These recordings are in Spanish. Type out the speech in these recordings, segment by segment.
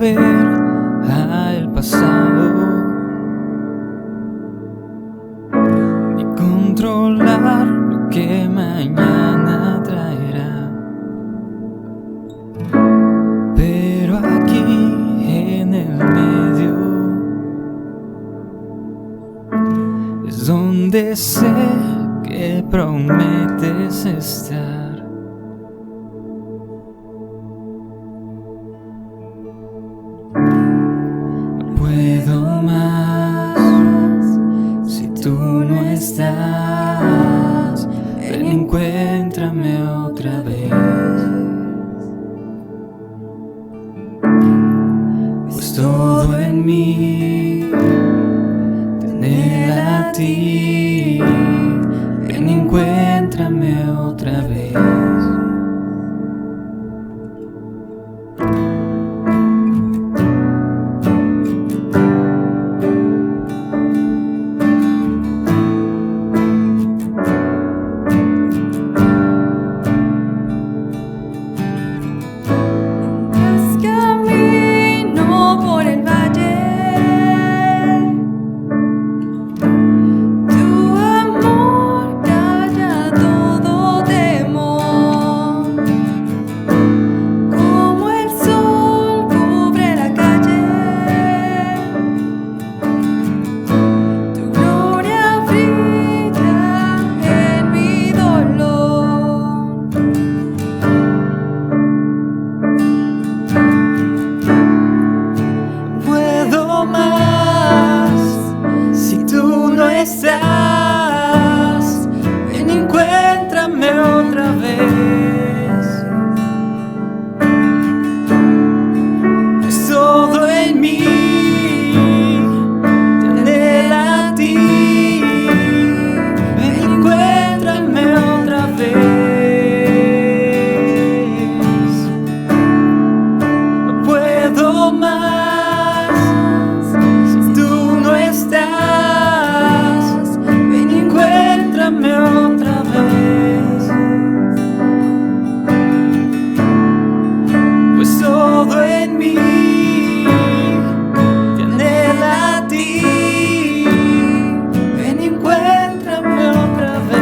volver al pasado, ni controlar lo que mañana traerá. Pero aquí en el medio es donde sé que prometes estar. No puedo más si tú no estás. Ven, encuéntrame otra vez, pues todo en mí te anhela a ti. Ven, encuéntrame otra vez. Estás, ven, encuéntrame otra vez, pues todo en mí te anhela a ti. Ven, encuéntrame otra vez. No puedo más si tú no estás. Otra vez, pues todo en mí te anhela a ti. Ven, encuéntrame otra vez.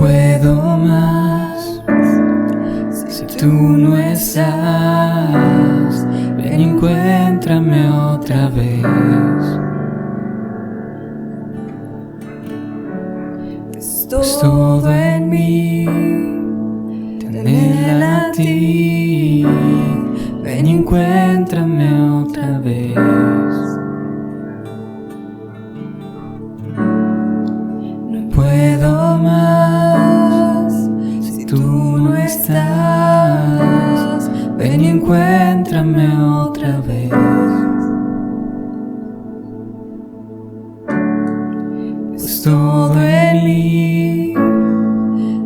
Puedo más si tú no estás. Ven, encuéntrame otra vez, pues todo en mí te anhela a ti. ven y encuéntrame otra vez. No puedo más si tú no estás, ven y encuéntrame otra vez. Pues todo en mí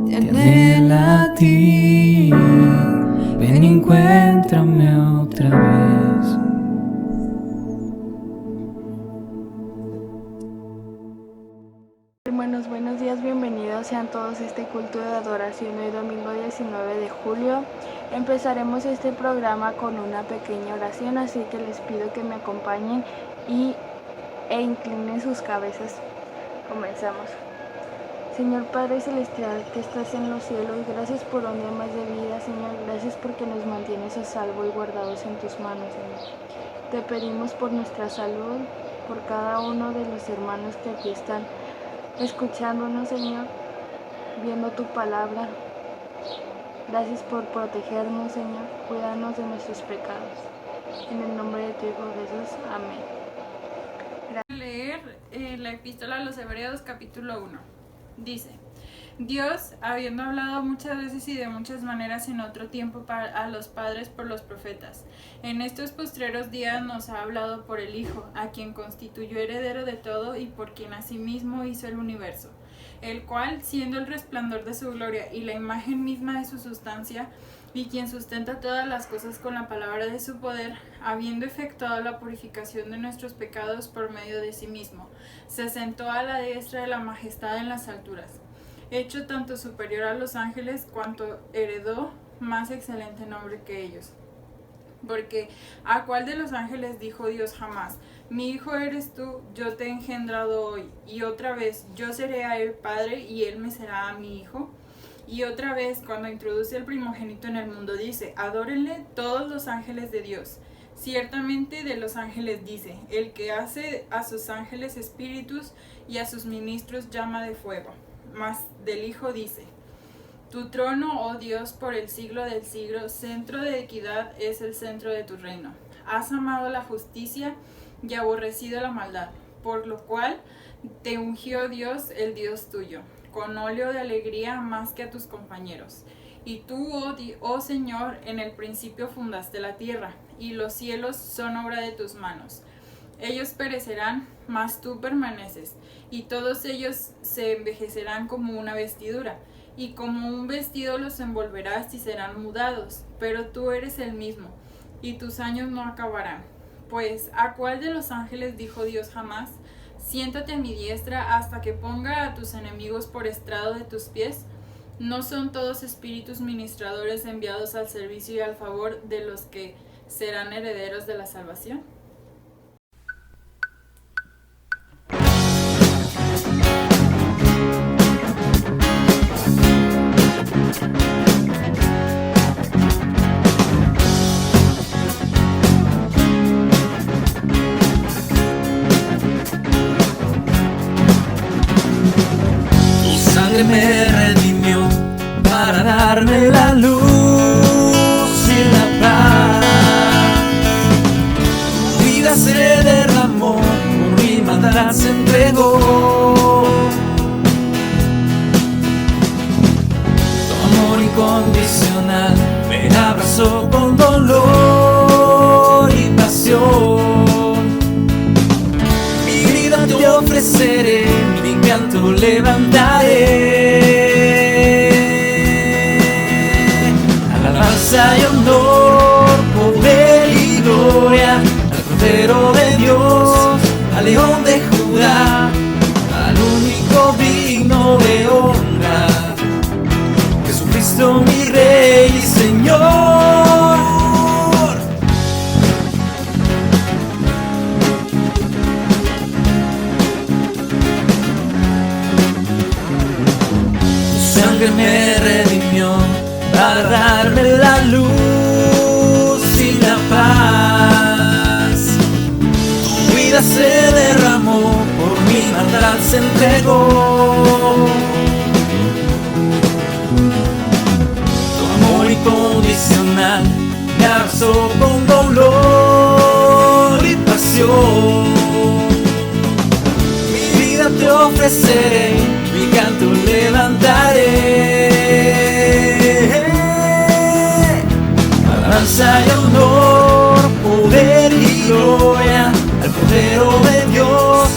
te anhela a ti, ven y encuéntrame otra vez. Buenos días, bienvenidos sean todos a este culto de adoración hoy domingo 19 de julio. Empezaremos este programa con una pequeña oración, así que les pido que me acompañen e inclinen sus cabezas. Comenzamos. Señor Padre Celestial, que estás en los cielos, gracias por un día más de vida, Señor. Gracias porque nos mantienes a salvo y guardados en tus manos, Señor. Te pedimos por nuestra salud, por cada uno de los hermanos que aquí están escuchándonos, Señor, viendo tu palabra. Gracias por protegernos, Señor. Cuídanos de nuestros pecados. En el nombre de tu Hijo Jesús. Amén. Leer la epístola a los Hebreos capítulo 1. Dice: Dios, habiendo hablado muchas veces y de muchas maneras en otro tiempo a los padres por los profetas, en estos postreros días nos ha hablado por el Hijo, a quien constituyó heredero de todo y por quien asimismo hizo el universo, el cual, siendo el resplandor de su gloria y la imagen misma de su sustancia, y quien sustenta todas las cosas con la palabra de su poder, habiendo efectuado la purificación de nuestros pecados por medio de sí mismo, se sentó a la diestra de la majestad en las alturas, hecho tanto superior a los ángeles cuanto heredó más excelente nombre que ellos. Porque ¿a cuál de los ángeles dijo Dios jamás: mi hijo eres tú, yo te he engendrado hoy? Y otra vez, yo seré a él padre y él me será a mi hijo. Y otra vez, cuando introduce el primogénito en el mundo, dice: adórenle todos los ángeles de Dios. Ciertamente de los ángeles dice: el que hace a sus ángeles espíritus y a sus ministros llama de fuego. Mas del Hijo dice: tu trono, oh Dios, por el siglo del siglo, centro de equidad es el centro de tu reino. Has amado la justicia y aborrecido la maldad, por lo cual te ungió Dios, el Dios tuyo, con óleo de alegría más que a tus compañeros. Y tú, oh Señor, en el principio fundaste la tierra, y los cielos son obra de tus manos. Ellos perecerán, mas tú permaneces, y todos ellos se envejecerán como una vestidura, y como un vestido los envolverás y serán mudados, pero tú eres el mismo, y tus años no acabarán. Pues, ¿a cuál de los ángeles dijo Dios jamás: siéntate a mi diestra hasta que ponga a tus enemigos por estrado de tus pies? ¿No son todos espíritus ministradores enviados al servicio y al favor de los que serán herederos de la salvación? Me redimió para darme la luz y la paz. Tu vida se derramó, por mi maldad se entregó. Tu amor incondicional me abrazó con dolor y pasión. Mi vida te ofreceré, mi canto levantaré. Alabanza y honor, poder y gloria al Cordero de Dios, al León de Judá, al único digno de honra, Jesucristo mi Rey y Señor. Sangre me redimió para darme la luz y la paz. Tu vida se derramó, por mi maldad se entregó. Tu amor incondicional me abrazó pasó con dolor y pasión. Mi vida te ofreceré, mi canto levantaré. Alabanza y honor, poder y gloria al Cordero de Dios,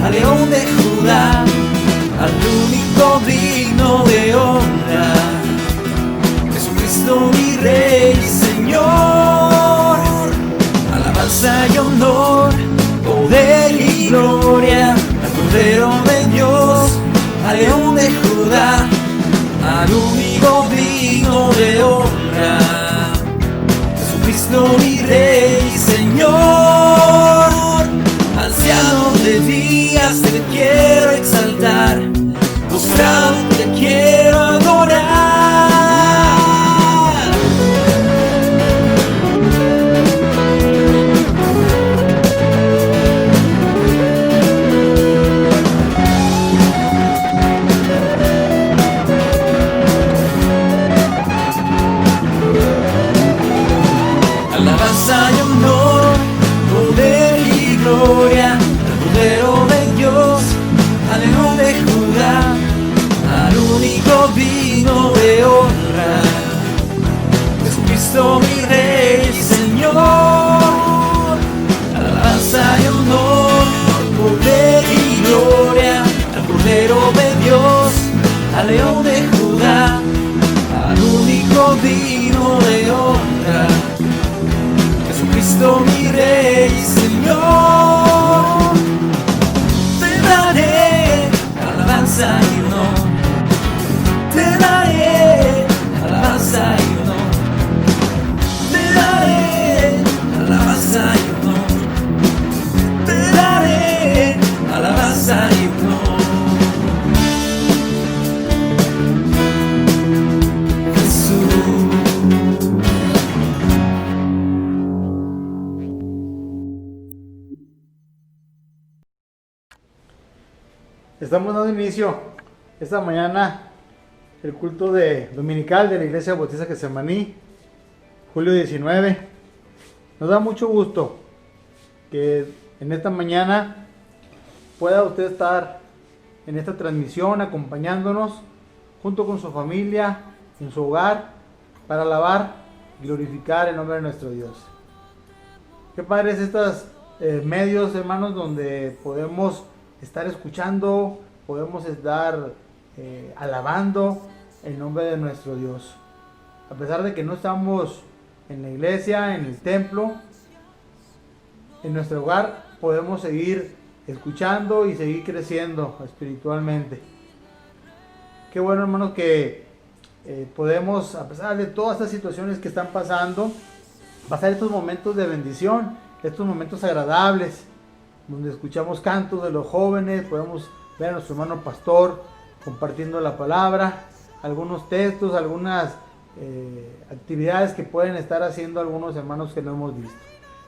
al León de Judá, al único digno de honra, Jesucristo mi Rey y Señor. Alabanza y honor, poder y gloria al Cordero de Dios, al León de Judá, al único digno de honra, Jesucristo mi Rey y Señor. Anciano de días te quiero exaltar, postrado te quiero adorar. Alabanza y honor, poder y gloria al Cordero de Dios, al León de Judá, al único digno de honra, Jesucristo mi Rey y Señor. Alabanza y honor, poder y gloria al Cordero de Dios, al León de Judá, al único digno de honra, Jesucristo mi Rey y Señor. Te daré alabanza y honor, te daré alabanza y honor, te daré alabanza y honor, te daré alabanza y honor. Jesús. Estamos dando inicio esta mañana el culto dominical de la Iglesia Bautista Getsemaní, julio 19. Nos da mucho gusto que en esta mañana pueda usted estar en esta transmisión acompañándonos junto con su familia en su hogar para alabar y glorificar el nombre de nuestro Dios. Qué padres estos medios, hermanos, donde podemos estar escuchando, podemos estar alabando el nombre de nuestro Dios. A pesar de que no estamos en la iglesia, en el templo, en nuestro hogar, podemos seguir escuchando y seguir creciendo espiritualmente. Qué bueno, hermanos, que podemos, a pesar de todas estas situaciones que están pasando, pasar estos momentos de bendición, estos momentos agradables, donde escuchamos cantos de los jóvenes, podemos ver a nuestro hermano pastor compartiendo la palabra, algunos textos, algunas actividades que pueden estar haciendo algunos hermanos que no hemos visto.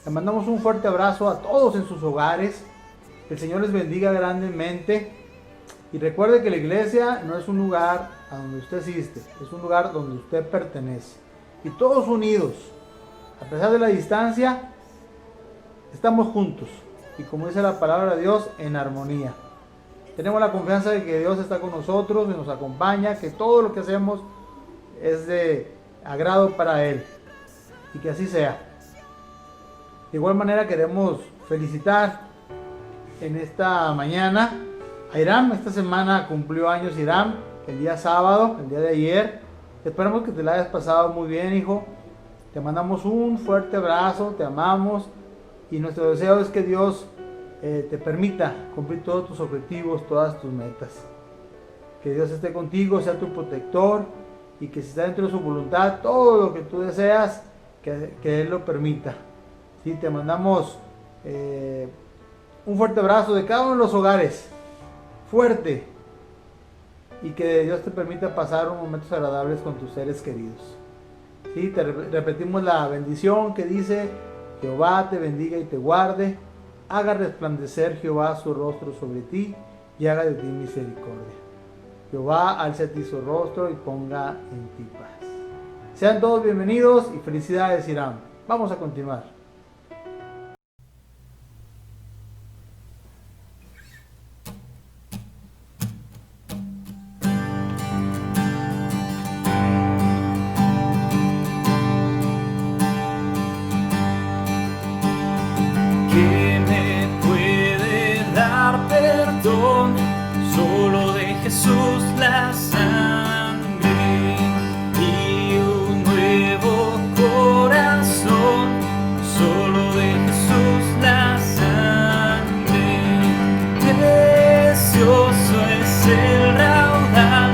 Les mandamos un fuerte abrazo a todos en sus hogares, que el Señor les bendiga grandemente, y recuerde que la iglesia no es un lugar a donde usted asiste, es un lugar donde usted pertenece, y todos unidos, a pesar de la distancia, estamos juntos. Y como dice la palabra de Dios, en armonía. Tenemos la confianza de que Dios está con nosotros y nos acompaña, que todo lo que hacemos es de agrado para Él. Y que así sea. De igual manera queremos felicitar en esta mañana a Iram. Esta semana cumplió años Iram, el día sábado, el día de ayer. Esperamos que te la hayas pasado muy bien, hijo. Te mandamos un fuerte abrazo, te amamos. Y nuestro deseo es que Dios te permita cumplir todos tus objetivos, todas tus metas. Que Dios esté contigo, sea tu protector, y que si está dentro de su voluntad, todo lo que tú deseas, que Él lo permita. ¿Sí? Te mandamos un fuerte abrazo de cada uno de los hogares, fuerte, y que Dios te permita pasar unos momentos agradables con tus seres queridos. ¿Sí? Te repetimos la bendición que dice: Jehová te bendiga y te guarde, haga resplandecer Jehová su rostro sobre ti y haga de ti misericordia. Jehová alce a ti su rostro y ponga en ti paz. Sean todos bienvenidos y felicidades, Iram. Vamos a continuar. ¿Qué me puede dar perdón? Solo de Jesús la sangre y un nuevo corazón. Solo de Jesús la sangre. Precioso es el raudal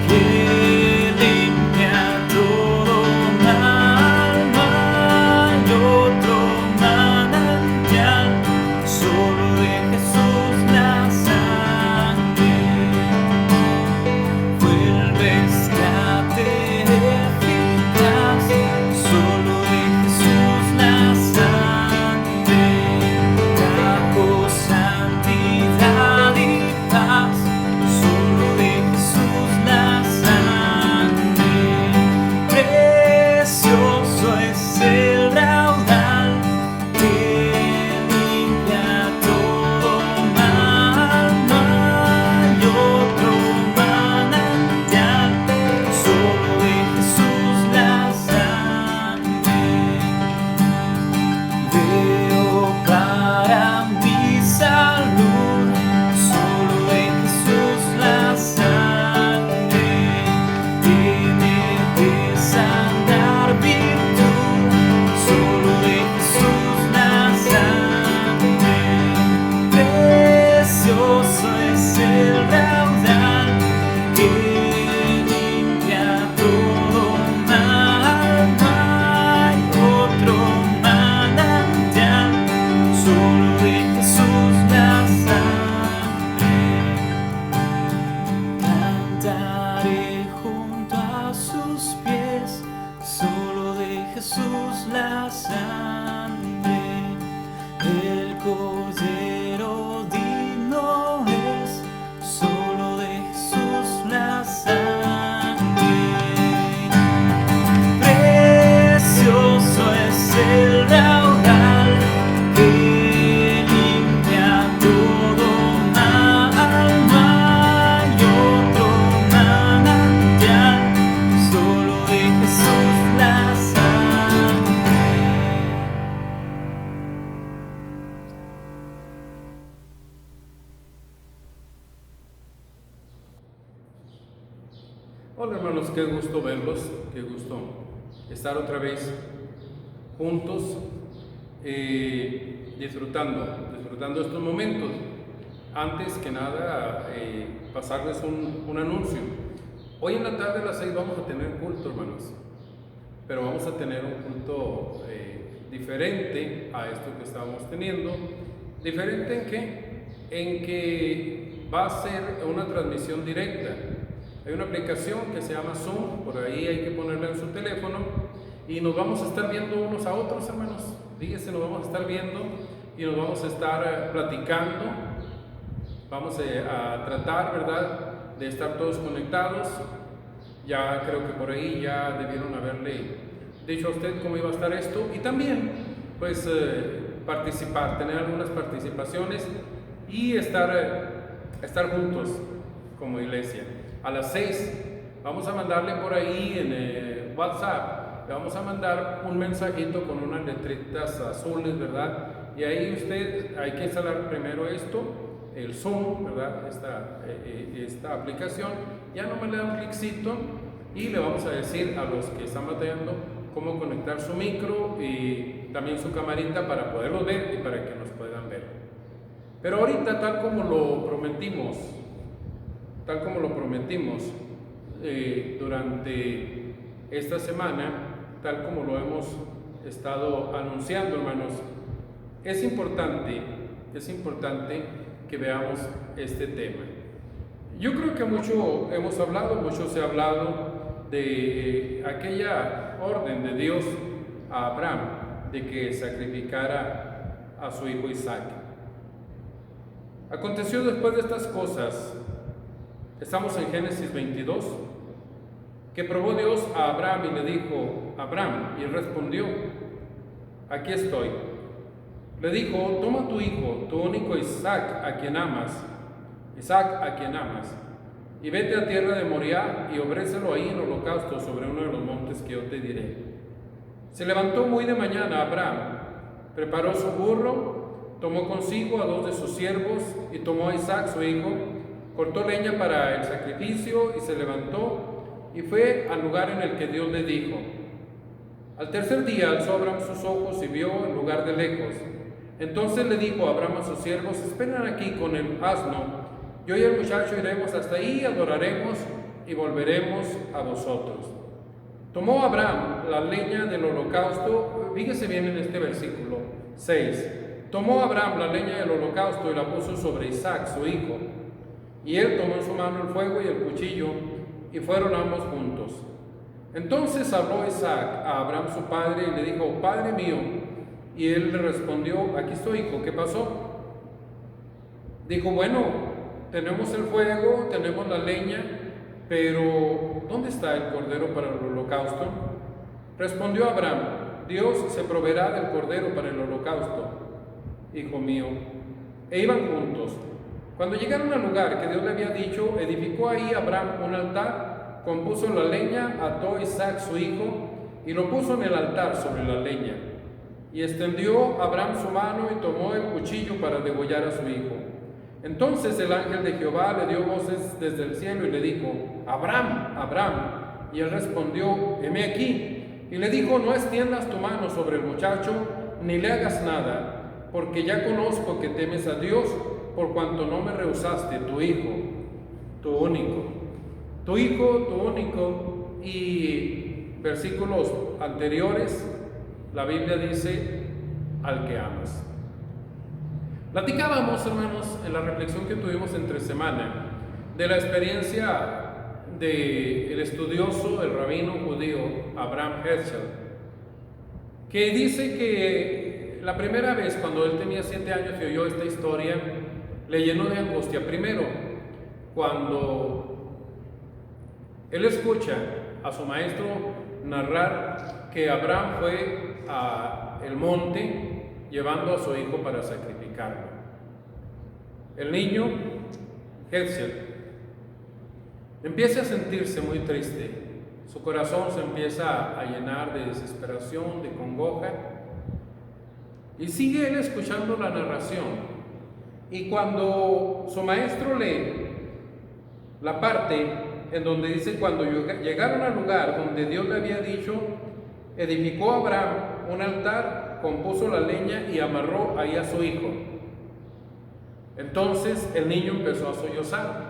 que limpia todo mal. No hay otro manantial. Solo de Jesús la sangre. Fue el rescate eficaz. Solo de Jesús la sangre. Trajo santidad y paz. Solo de Jesús la sangre. Precioso es el raudal que limpia todo mal. No hay otro manantial. Solo de Jesús la sangre. Veo para mi salud. Solo de Jesús la sangre. Tiene que sanar virtud. Solo de Jesús la sangre. Precioso es el raudal que limpia todo mal. No hay otro manantial. Solo de Jesús la sangre. Cantaré junto a sus pies. Solo de Jesús la sangre. El Cordero digno es. Solo de Jesús la sangre. Precioso es el raudal que limpia todo mal. No hay otro manantial. Solo de Jesús la sangre. Hola hermanos, qué gusto verlos, qué gusto estar otra vez juntos, disfrutando estos momentos. Antes que nada, pasarles un anuncio. Hoy en la tarde a las 6 vamos a tener culto, hermanos, pero vamos a tener un culto diferente a esto que estábamos teniendo. ¿Diferente en qué? En que va a ser una transmisión directa. Hay una aplicación que se llama Zoom, por ahí hay que ponerla en su teléfono y nos vamos a estar viendo unos a otros, hermanos. Fíjense, nos vamos a estar viendo y nos vamos a estar platicando. Vamos a tratar, ¿verdad?, de estar todos conectados. Ya creo que por ahí ya debieron haberle dicho a usted cómo iba a estar esto y también, pues, participar, tener algunas participaciones y estar juntos como iglesia. A las 6 vamos a mandarle por ahí en WhatsApp, le vamos a mandar un mensajito con unas letritas azules, ¿verdad? Y ahí usted, hay que instalar primero esto, el Zoom, ¿verdad? Esta aplicación. Ya nomás le da un cliccito y le vamos a decir a los que están batallando cómo conectar su micro y también su camarita para poderlos ver y para que nos puedan ver. Pero ahorita, tal como lo prometimos durante esta semana, tal como lo hemos estado anunciando, hermanos, es importante que veamos este tema. Yo creo que mucho hemos hablado, mucho se ha hablado de aquella orden de Dios a Abraham de que sacrificara a su hijo Isaac. Aconteció después de estas cosas, estamos en Génesis 22, que probó Dios a Abraham y le dijo, Abraham, y él respondió, aquí estoy. Le dijo, toma tu hijo, tu único Isaac, a quien amas, y vete a tierra de Moriah y ofrécelo ahí en holocausto sobre uno de los montes que yo te diré. Se levantó muy de mañana Abraham, preparó su burro, tomó consigo a 2 de sus siervos y tomó a Isaac su hijo, cortó leña para el sacrificio y se levantó y fue al lugar en el que Dios le dijo. Al tercer día alzó Abraham sus ojos y vio el lugar de lejos. Entonces le dijo a Abraham a sus siervos, esperen aquí con el asno, yo y el muchacho iremos hasta ahí, adoraremos y volveremos a vosotros. Tomó Abraham la leña del holocausto, fíjese bien en este versículo 6. Tomó Abraham la leña del holocausto y la puso sobre Isaac, su hijo. Y él tomó en su mano el fuego y el cuchillo, y fueron ambos juntos. Entonces habló Isaac a Abraham su padre y le dijo, Padre mío. Y él le respondió, aquí estoy, hijo, ¿qué pasó? Dijo, bueno, tenemos el fuego, tenemos la leña, pero ¿dónde está el cordero para el holocausto? Respondió Abraham, Dios se proveerá del cordero para el holocausto, hijo mío. E iban juntos. Cuando llegaron al lugar que Dios le había dicho, edificó ahí Abraham un altar, compuso la leña, ató a Isaac su hijo y lo puso en el altar sobre la leña. Y extendió Abraham su mano y tomó el cuchillo para degollar a su hijo. Entonces el ángel de Jehová le dio voces desde el cielo y le dijo, Abraham, Abraham. Y él respondió, heme aquí. Y le dijo, no extiendas tu mano sobre el muchacho, ni le hagas nada, porque ya conozco que temes a Dios, por cuanto no me rehusaste tu hijo, tu único. Tu hijo, tu único. Y versículos anteriores, la Biblia dice, al que amas. Platicábamos, hermanos, en la reflexión que tuvimos entre semana, de la experiencia del estudioso, el rabino judío Abraham Heschel, que dice que la primera vez cuando él tenía 7 años y oyó esta historia, le llenó de angustia. Primero, cuando él escucha a su maestro narrar que Abraham fue al monte llevando a su hijo para sacrificarlo. El niño, Heschel, empieza a sentirse muy triste. Su corazón se empieza a llenar de desesperación, de congoja. Y sigue él escuchando la narración. Y cuando su maestro lee la parte en donde dice, cuando llegaron al lugar donde Dios le había dicho, edificó Abraham un altar, compuso la leña y amarró ahí a su hijo. Entonces el niño empezó a sollozar.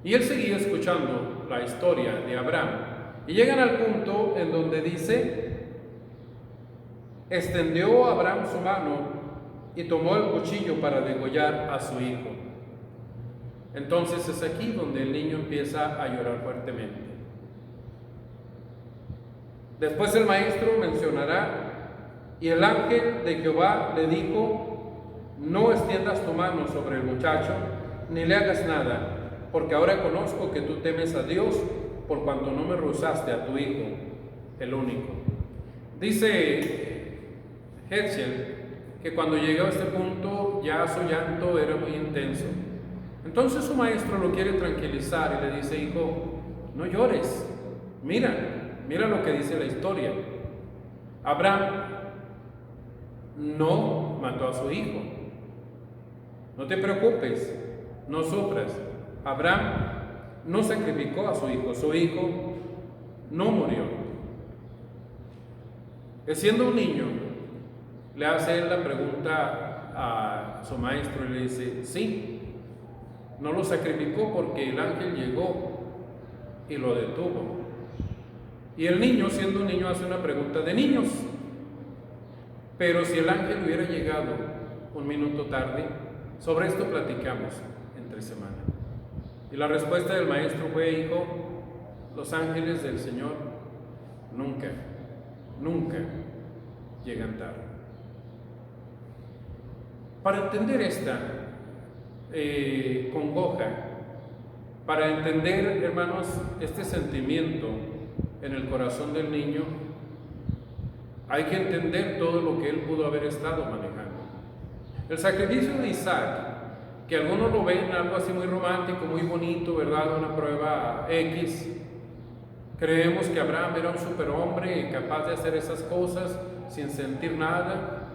Y él seguía escuchando la historia de Abraham. Y llegan al punto en donde dice, extendió Abraham su mano y tomó el cuchillo para degollar a su hijo. Entonces es aquí donde el niño empieza a llorar fuertemente. Después el maestro mencionará, y el ángel de Jehová le dijo, no extiendas tu mano sobre el muchacho, ni le hagas nada, porque ahora conozco que tú temes a Dios, por cuanto no me rehusaste a tu hijo, el único. Dice Heschel que cuando llegó a este punto ya su llanto era muy intenso. Entonces su maestro lo quiere tranquilizar y le dice, hijo, no llores, mira lo que dice la historia. Abraham no mató a su hijo. No te preocupes, no sufras. Abraham no sacrificó a su hijo no murió. Siendo un niño, le hace él la pregunta a su maestro y le dice, sí, no lo sacrificó porque el ángel llegó y lo detuvo. Y el niño, siendo un niño, hace una pregunta de niños. Pero si el ángel hubiera llegado un minuto tarde, sobre esto platicamos entre semana. Y la respuesta del maestro fue, hijo, los ángeles del Señor nunca llegan tarde. Para entender esta congoja, para entender, hermanos, este sentimiento en el corazón del niño, hay que entender todo lo que él pudo haber estado manejando. El sacrificio de Isaac, que algunos lo ven algo así muy romántico, muy bonito, ¿verdad? Una prueba X. Creemos que Abraham era un superhombre capaz de hacer esas cosas sin sentir nada,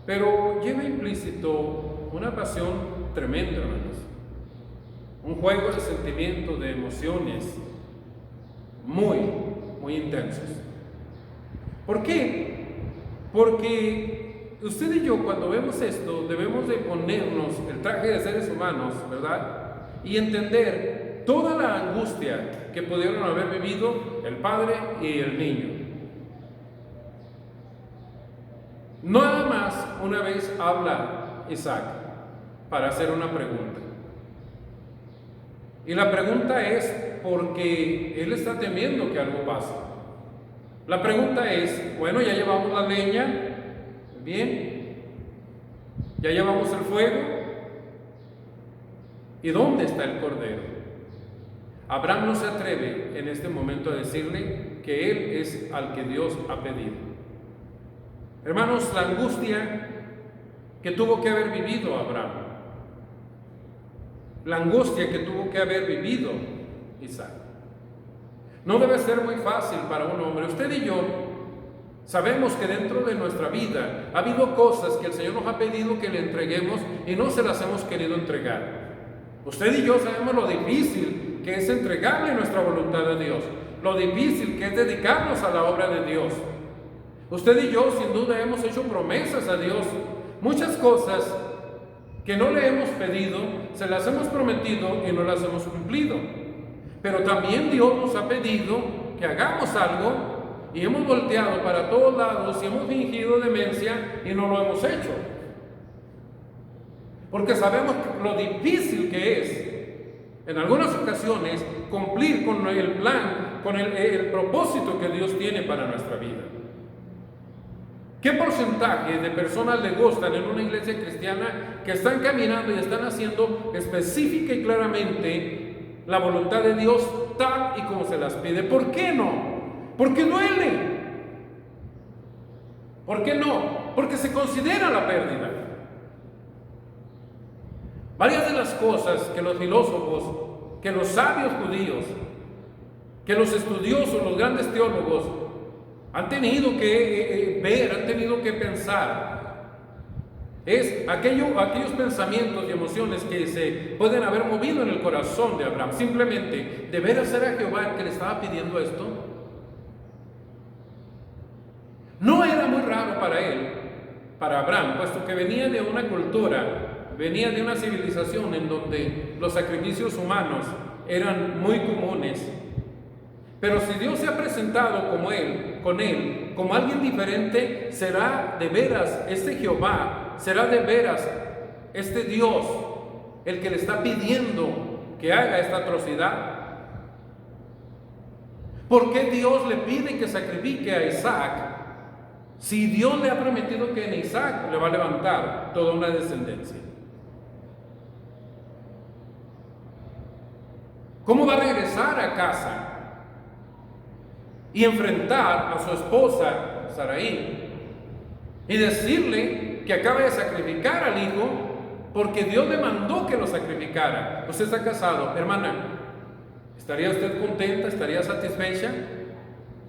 pero lleva implícito una pasión tremenda, hermanos. Un juego de sentimientos, de emociones muy intensos. ¿Por qué? Porque usted y yo, cuando vemos esto, debemos de ponernos el traje de seres humanos, ¿verdad? Y entender toda la angustia que pudieron haber vivido el padre y el niño. Nada más una vez habla Isaac para hacer una pregunta. Y la pregunta es porque él está temiendo que algo pase. La pregunta es, bueno, ya llevamos la leña, bien, ya llevamos el fuego, ¿y dónde está el cordero? Abraham no se atreve en este momento a decirle que él es al que Dios ha pedido. Hermanos, la angustia que tuvo que haber vivido Abraham, la angustia que tuvo que haber vivido Isaac, no debe ser muy fácil para un hombre. Usted y yo sabemos que dentro de nuestra vida ha habido cosas que el Señor nos ha pedido que le entreguemos y no se las hemos querido entregar. Usted y yo sabemos lo difícil que es entregarle nuestra voluntad a Dios, lo difícil que es dedicarnos a la obra de Dios. Usted y yo sin duda hemos hecho promesas a Dios, muchas cosas que no le hemos pedido, se las hemos prometido y no las hemos cumplido. Pero también Dios nos ha pedido que hagamos algo y hemos volteado para todos lados y hemos fingido demencia y no lo hemos hecho. Porque sabemos lo difícil que es, en algunas ocasiones, cumplir con el plan, con el propósito que Dios tiene para nuestra vida. ¿Qué porcentaje de personas le gustan en una iglesia cristiana que están caminando y están haciendo específica y claramente la voluntad de Dios tal y como se las pide? ¿Por qué no? Porque duele. ¿Por qué no? Porque se considera la pérdida. Varias de las cosas que los filósofos, que los sabios judíos, que los estudiosos, los grandes teólogos han tenido que ver, han tenido que pensar, es aquellos pensamientos y emociones que se pueden haber movido en el corazón de Abraham. Simplemente, ¿de veras era Jehová el que le estaba pidiendo esto? No era muy raro para él, para Abraham, puesto que venía de una cultura, venía de una civilización en donde los sacrificios humanos eran muy comunes. Pero si Dios se ha presentado con él, como alguien diferente, será de veras este Jehová, será de veras este Dios el que le está pidiendo que haga esta atrocidad. ¿Por qué Dios le pide que sacrifique a Isaac si Dios le ha prometido que en Isaac le va a levantar toda una descendencia? ¿Cómo va a regresar a casa y enfrentar a su esposa Sarai y decirle que acaba de sacrificar al hijo porque Dios le mandó que lo sacrificara? Usted está casado, hermana, ¿estaría usted contenta, estaría satisfecha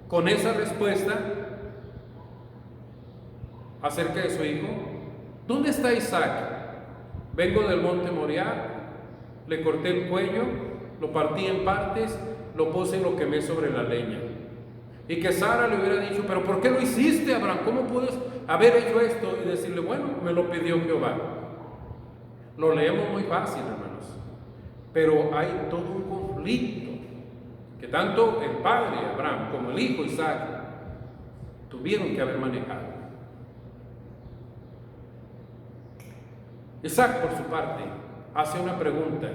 con esa respuesta acerca de su hijo? ¿Dónde está Isaac? Vengo del monte Moriah, le corté el cuello, lo partí en partes, lo puse y lo quemé sobre la leña. Y que Sara le hubiera dicho, pero ¿por qué lo hiciste, Abraham? ¿Cómo puedes haber hecho esto? Y decirle, bueno, me lo pidió Jehová. Lo leemos muy fácil, hermanos, pero hay todo un conflicto que tanto el padre Abraham como el hijo Isaac tuvieron que haber manejado. Isaac, por su parte, hace una pregunta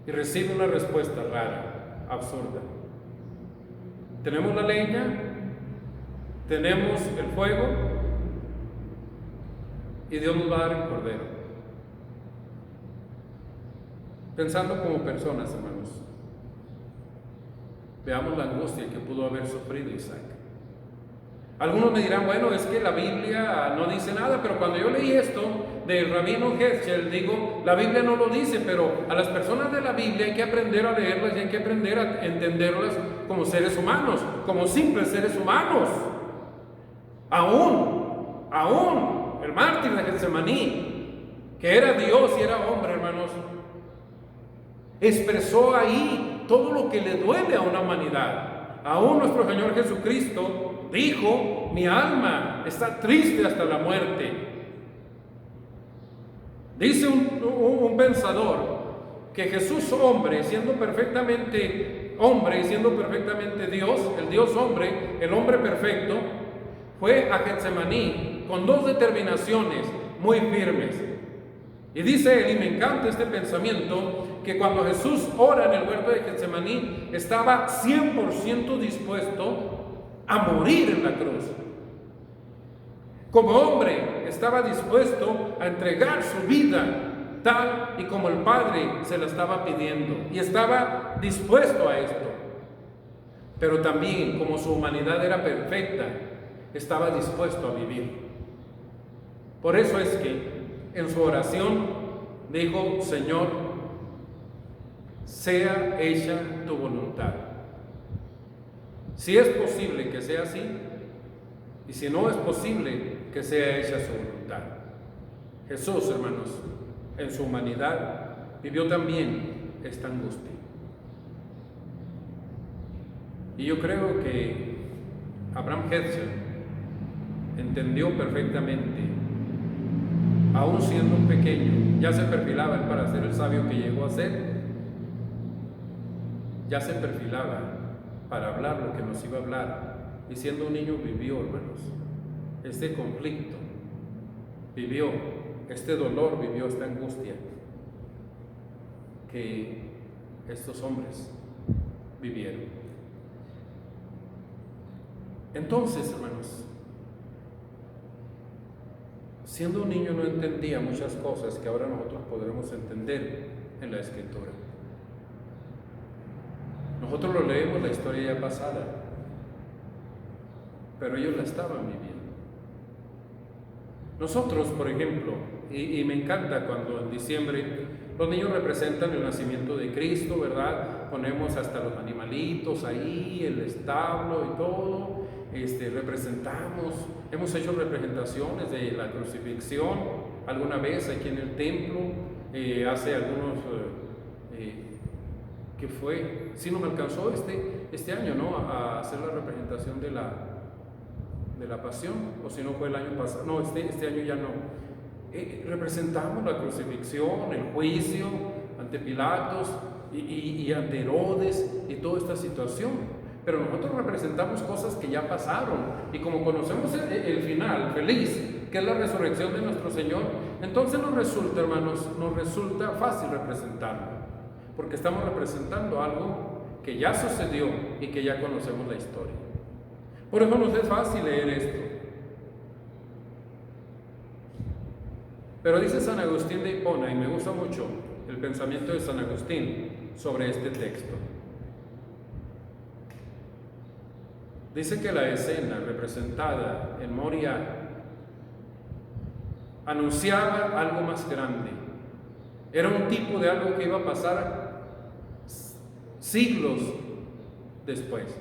y recibe una respuesta rara, absurda. Tenemos la leña, tenemos el fuego y Dios nos va a dar el cordero. Pensando como personas, hermanos, veamos la angustia que pudo haber sufrido Isaac. Algunos me dirán, bueno, es que la Biblia no dice nada, pero cuando yo leí esto del rabino Heschel, digo, la Biblia no lo dice, pero a las personas de la Biblia hay que aprender a leerlas y hay que aprender a entenderlas como seres humanos, como simples seres humanos. Aún el mártir de Getsemaní, que era Dios y era hombre, hermanos, expresó ahí todo lo que le duele a una humanidad. Aún nuestro Señor Jesucristo dijo, mi alma está triste hasta la muerte. Dice un pensador que Jesús hombre, siendo perfectamente hombre y siendo perfectamente Dios, el Dios hombre, el hombre perfecto, fue a Getsemaní con dos determinaciones muy firmes. Y dice él, y me encanta este pensamiento, que cuando Jesús ora en el huerto de Getsemaní, estaba 100% dispuesto a morir en la cruz. Como hombre, estaba dispuesto a entregar su vida tal y como el Padre se la estaba pidiendo. Y estaba dispuesto a esto. Pero también, como su humanidad era perfecta, estaba dispuesto a vivir. Por eso es que en su oración dijo, Señor, sea hecha tu voluntad. Si es posible que sea así, y si no es posible que sea hecha su voluntad. Jesús, hermanos, en su humanidad vivió también esta angustia. Y yo creo que Abraham Heschel entendió perfectamente, aún siendo un pequeño, ya se perfilaba él para ser el sabio que llegó a ser, ya se perfilaba para hablar lo que nos iba a hablar, y siendo un niño vivió, hermanos, este conflicto, vivió este dolor, vivió esta angustia que estos hombres vivieron. Entonces, hermanos, siendo un niño no entendía muchas cosas que ahora nosotros podremos entender en la Escritura. Nosotros lo leemos, la historia ya pasada, pero ellos la estaban viviendo. Nosotros, por ejemplo, y me encanta cuando en diciembre los niños representan el nacimiento de Cristo, ¿verdad? Ponemos hasta los animalitos ahí, el establo y todo, representamos, hemos hecho representaciones de la crucifixión alguna vez aquí en el templo, hace algunos, ¿qué fue? Sí, no me alcanzó este año, ¿no? A hacer la representación de la pasión, o si no fue el año pasado, no, este año ya no. Representamos la crucifixión, el juicio ante Pilatos y ante Herodes y toda esta situación, pero nosotros representamos cosas que ya pasaron, y como conocemos el final feliz, que es la resurrección de nuestro Señor, entonces nos resulta, hermanos, nos resulta fácil representarlo, porque estamos representando algo que ya sucedió y que ya conocemos la historia. Por eso nos es fácil leer esto. Pero dice San Agustín de Hipona, y me gusta mucho el pensamiento de San Agustín sobre este texto. Dice que la escena representada en Moria anunciaba algo más grande. Era un tipo de algo que iba a pasar siglos después.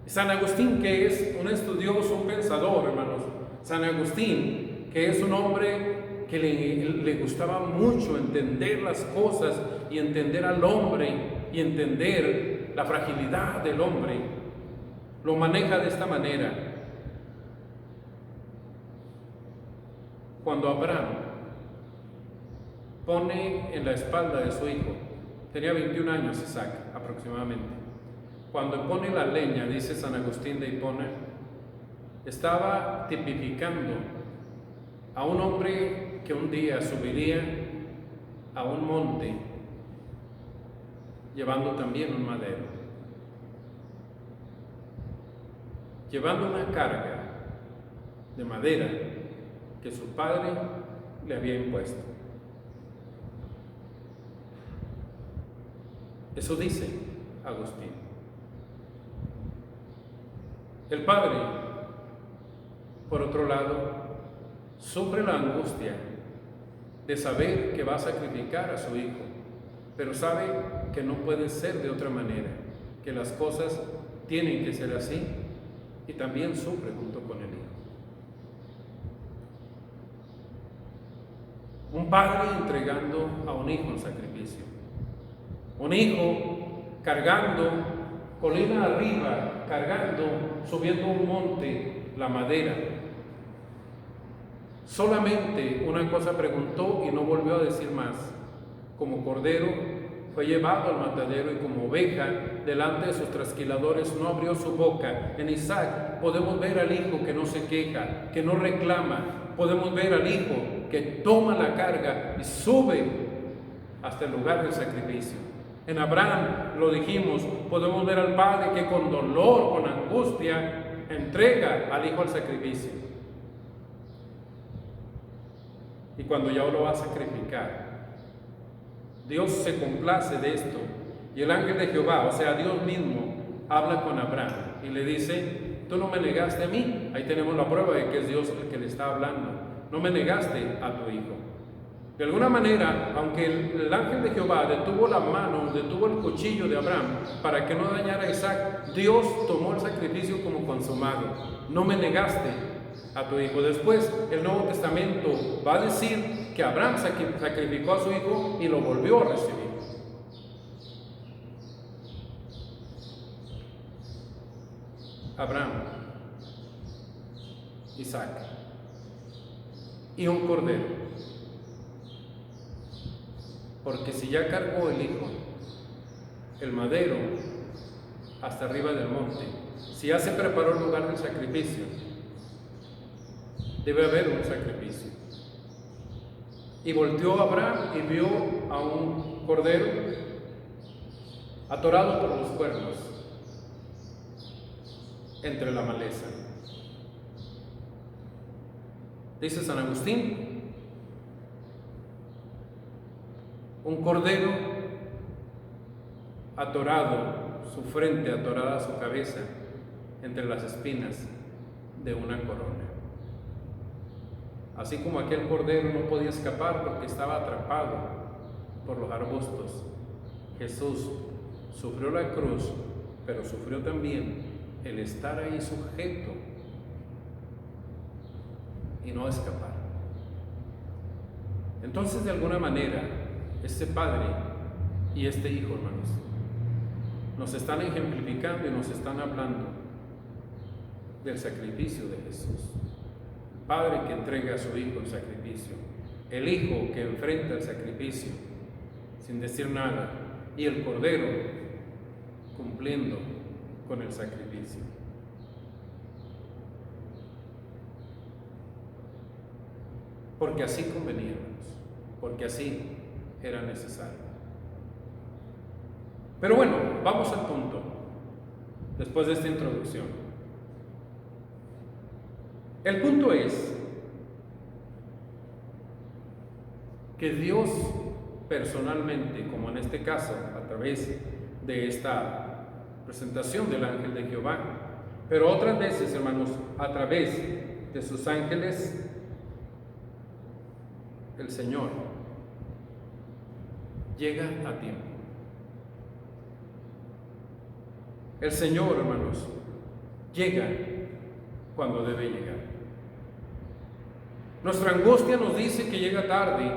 San Agustín, que es un estudioso, un pensador, hermanos, San Agustín, que es un hombre que le gustaba mucho entender las cosas y entender al hombre y entender la fragilidad del hombre, lo maneja de esta manera. Cuando Abraham pone en la espalda de su hijo, tenía 21 años Isaac aproximadamente, cuando pone la leña, dice San Agustín de Hipona, estaba tipificando a un hombre que un día subiría a un monte llevando también un madero, llevando una carga de madera que su padre le había impuesto. Eso dice Agustín. El padre, por otro lado, sufre la angustia de saber que va a sacrificar a su hijo, pero sabe que no puede ser de otra manera, que las cosas tienen que ser así, y también sufre junto con el hijo. Un padre entregando a un hijo en sacrificio. Un hijo cargando, colina arriba, cargando, subiendo un monte, la madera. Solamente una cosa preguntó y no volvió a decir más. Como cordero fue llevado al matadero y como oveja delante de sus trasquiladores no abrió su boca. En Isaac podemos ver al hijo que no se queja, que no reclama. Podemos ver al hijo que toma la carga y sube hasta el lugar del sacrificio. En Abraham, lo dijimos, podemos ver al padre que con dolor, con angustia, entrega al hijo al sacrificio. Y cuando ya lo va a sacrificar, Dios se complace de esto. Y el ángel de Jehová, o sea, Dios mismo, habla con Abraham y le dice: tú no me negaste a mí. Ahí tenemos la prueba de que es Dios el que le está hablando. No me negaste a tu hijo. De alguna manera, aunque el ángel de Jehová detuvo la mano, detuvo el cuchillo de Abraham para que no dañara a Isaac, Dios tomó el sacrificio como consumado. No me negaste a tu hijo. Después, el Nuevo Testamento va a decir que Abraham sacrificó a su hijo y lo volvió a recibir. Abraham, Isaac y un cordero. Porque si ya cargó el hijo, el madero, hasta arriba del monte, si ya se preparó el lugar del sacrificio, debe haber un sacrificio. Y volteó Abraham y vio a un cordero atorado por los cuernos entre la maleza. Dice San Agustín: un cordero atorado, su frente atorada a su cabeza entre las espinas de una corona. Así como aquel cordero no podía escapar porque estaba atrapado por los arbustos, Jesús sufrió la cruz, pero sufrió también el estar ahí sujeto y no escapar. Entonces, de alguna manera, este padre y este hijo, hermanos, nos están ejemplificando y nos están hablando del sacrificio de Jesús. El padre que entrega a su hijo en sacrificio, el hijo que enfrenta el sacrificio sin decir nada, y el cordero cumpliendo con el sacrificio. Porque así convenía, hermanos, porque así era necesario. Pero bueno, vamos al punto, después de esta introducción. El punto es que Dios personalmente, como en este caso, a través de esta presentación del ángel de Jehová, pero otras veces, hermanos, a través de sus ángeles, el Señor llega a tiempo. El Señor, hermanos, llega cuando debe llegar. Nuestra angustia nos dice que llega tarde,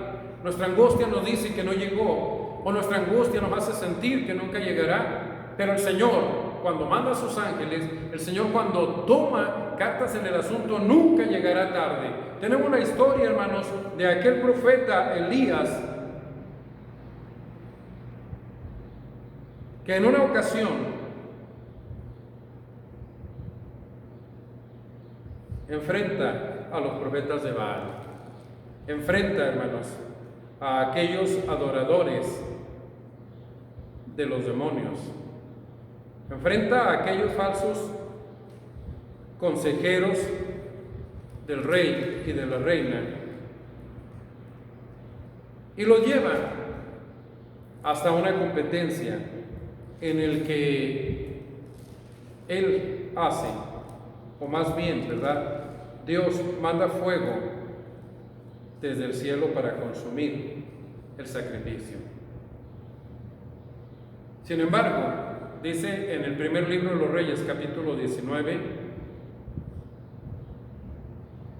nuestra angustia nos dice que no llegó, o nuestra angustia nos hace sentir que nunca llegará. Pero el Señor, cuando manda a sus ángeles, el Señor cuando toma cartas en el asunto, nunca llegará tarde. Tenemos la historia, hermanos, de aquel profeta Elías, que en una ocasión enfrenta a los profetas de Baal, enfrenta, hermanos, a aquellos adoradores de los demonios, enfrenta a aquellos falsos consejeros del rey y de la reina, y los lleva hasta una competencia en el que él hace o más bien, ¿verdad? Dios manda fuego desde el cielo para consumir el sacrificio. Sin embargo, dice en el primer libro de los Reyes, capítulo 19,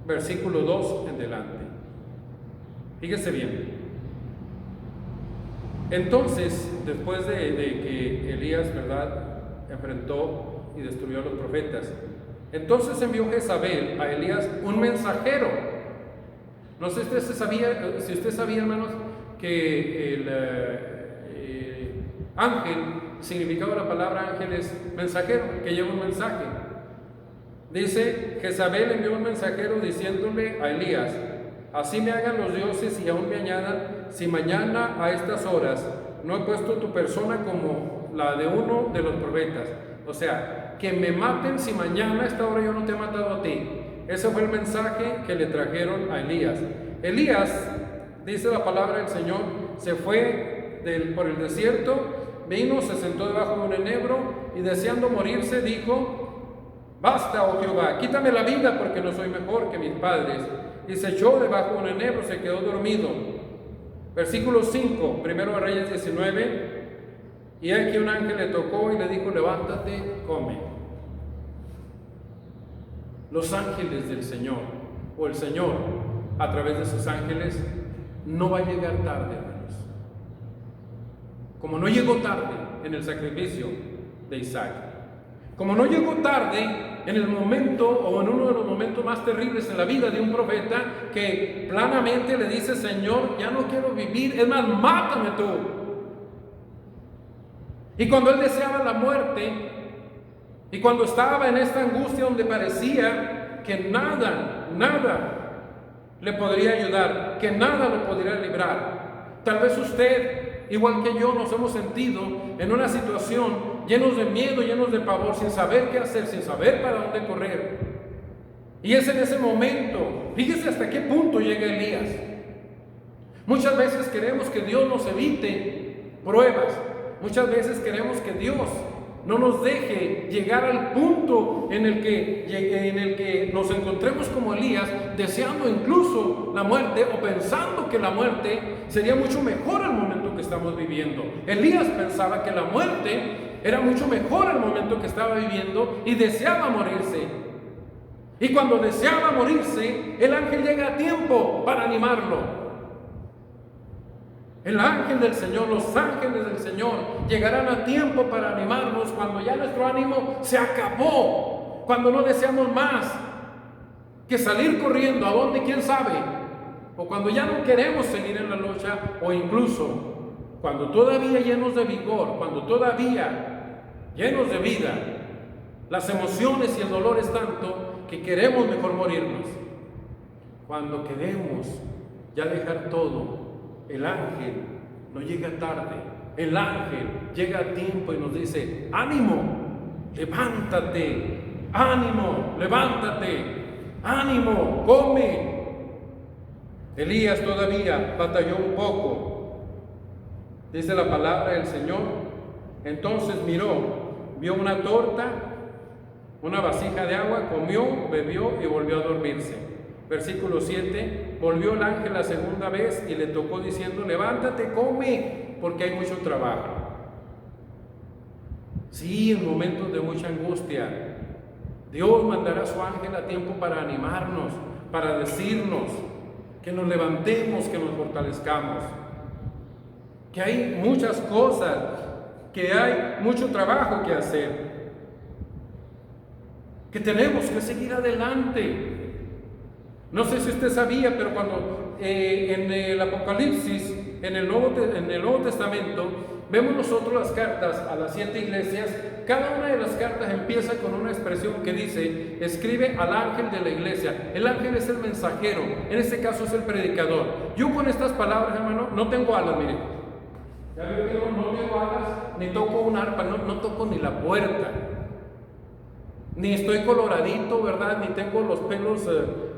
versículo 2 en delante. Fíjese bien. Entonces, después de que Elías, ¿verdad?, enfrentó y destruyó a los profetas, entonces envió Jezabel a Elías un mensajero. No sé si usted sabía, hermanos, que el ángel, significado de la palabra ángel es mensajero, que lleva un mensaje. Dice, Jezabel envió un mensajero diciéndole a Elías: así me hagan los dioses y aún me añadan, si mañana a estas horas no he puesto tu persona como la de uno de los profetas. O sea, que me maten si mañana a esta hora yo no te he matado a ti. Ese fue el mensaje que le trajeron a Elías. Elías, dice la palabra del Señor, se fue por el desierto, vino, se sentó debajo de un enebro y deseando morirse dijo: basta, oh Jehová, quítame la vida porque no soy mejor que mis padres. Y se echó debajo de un enebro, se quedó dormido. Versículo 5, primero de Reyes 19. Y aquí un ángel le tocó y le dijo: levántate, come. Los ángeles del Señor, o el Señor a través de sus ángeles, no va a llegar tarde, hermanos. Como no llegó tarde en el sacrificio de Isaac, como no llegó tarde en el momento o en uno de los momentos más terribles en la vida de un profeta, que planamente le dice: Señor, ya no quiero vivir, es más, mátame tú. Y cuando él deseaba la muerte, y cuando estaba en esta angustia donde parecía que nada le podría ayudar, que nada lo podría librar, tal vez usted, igual que yo, nos hemos sentido en una situación llenos de miedo, llenos de pavor, sin saber qué hacer, sin saber para dónde correr. Y es en ese momento, fíjese hasta qué punto llega Elías. Muchas veces queremos que Dios nos evite pruebas, muchas veces queremos que Dios no nos deje llegar al punto en el que nos encontremos como Elías, deseando incluso la muerte o pensando que la muerte sería mucho mejor al momento que estamos viviendo. Elías pensaba que la muerte era mucho mejor al momento que estaba viviendo y deseaba morirse. Y cuando deseaba morirse, el ángel llega a tiempo para animarlo. El ángel del Señor, los ángeles del Señor llegarán a tiempo para animarnos cuando ya nuestro ánimo se acabó, cuando no deseamos más que salir corriendo, ¿a dónde? ¿Quién sabe? O cuando ya no queremos seguir en la lucha, o incluso cuando todavía llenos de vigor, cuando todavía llenos de vida, las emociones y el dolor es tanto que queremos mejor morirnos. Cuando queremos ya dejar todo, el ángel no llega tarde, el ángel llega a tiempo y nos dice: ánimo, levántate, ánimo, levántate, ánimo, come. Elías todavía batalló un poco, dice la palabra del Señor. Entonces vio una torta, una vasija de agua, comió, bebió y volvió a dormirse. Versículo 7, volvió el ángel la segunda vez y le tocó diciendo: levántate, come, porque hay mucho trabajo. Sí, en momentos de mucha angustia, Dios mandará a su ángel a tiempo para animarnos, para decirnos que nos levantemos, que nos fortalezcamos, que hay muchas cosas, que hay mucho trabajo que hacer, que tenemos que seguir adelante. No sé si usted sabía, pero cuando en el Apocalipsis, en el Nuevo Testamento, vemos nosotros las cartas a las 7 iglesias, cada una de las cartas empieza con una expresión que dice: escribe al ángel de la iglesia. El ángel es el mensajero, en este caso es el predicador. Yo con estas palabras, hermano, no tengo alas, mire. Ya veo que no tengo alas, ni toco un arpa, no toco ni la puerta. Ni estoy coloradito, ¿verdad? Ni tengo los pelos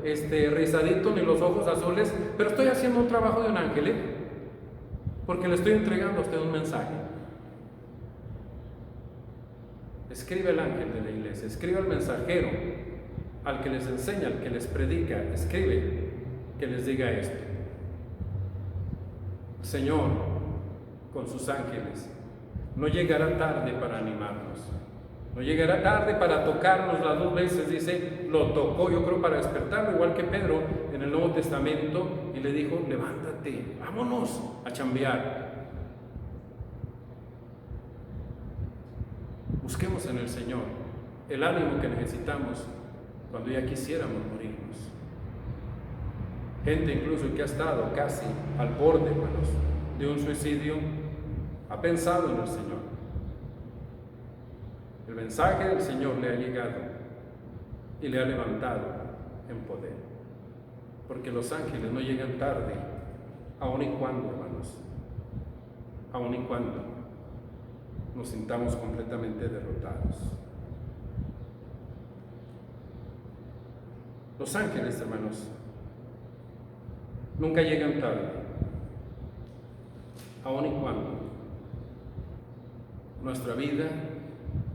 rizaditos, ni los ojos azules, pero estoy haciendo un trabajo de un ángel, porque le estoy entregando a usted un mensaje. Escribe el ángel de la iglesia, escribe el mensajero al que les enseña, al que les predica, escribe, que les diga esto. El Señor, con sus ángeles, no llegará tarde para animarnos, no llegará tarde para tocarnos. Las 2 veces dice, lo tocó, yo creo, para despertarlo, igual que Pedro en el Nuevo Testamento, y le dijo, levántate, vámonos a chambear. Busquemos en el Señor el ánimo que necesitamos cuando ya quisiéramos morirnos. Gente incluso que ha estado casi al borde, hermanos, de un suicidio, ha pensado en el Señor. El mensaje del Señor le ha llegado y le ha levantado en poder. Porque los ángeles no llegan tarde, aun y cuando, hermanos, aun y cuando nos sintamos completamente derrotados. Los ángeles, hermanos, nunca llegan tarde, aun y cuando nuestra vida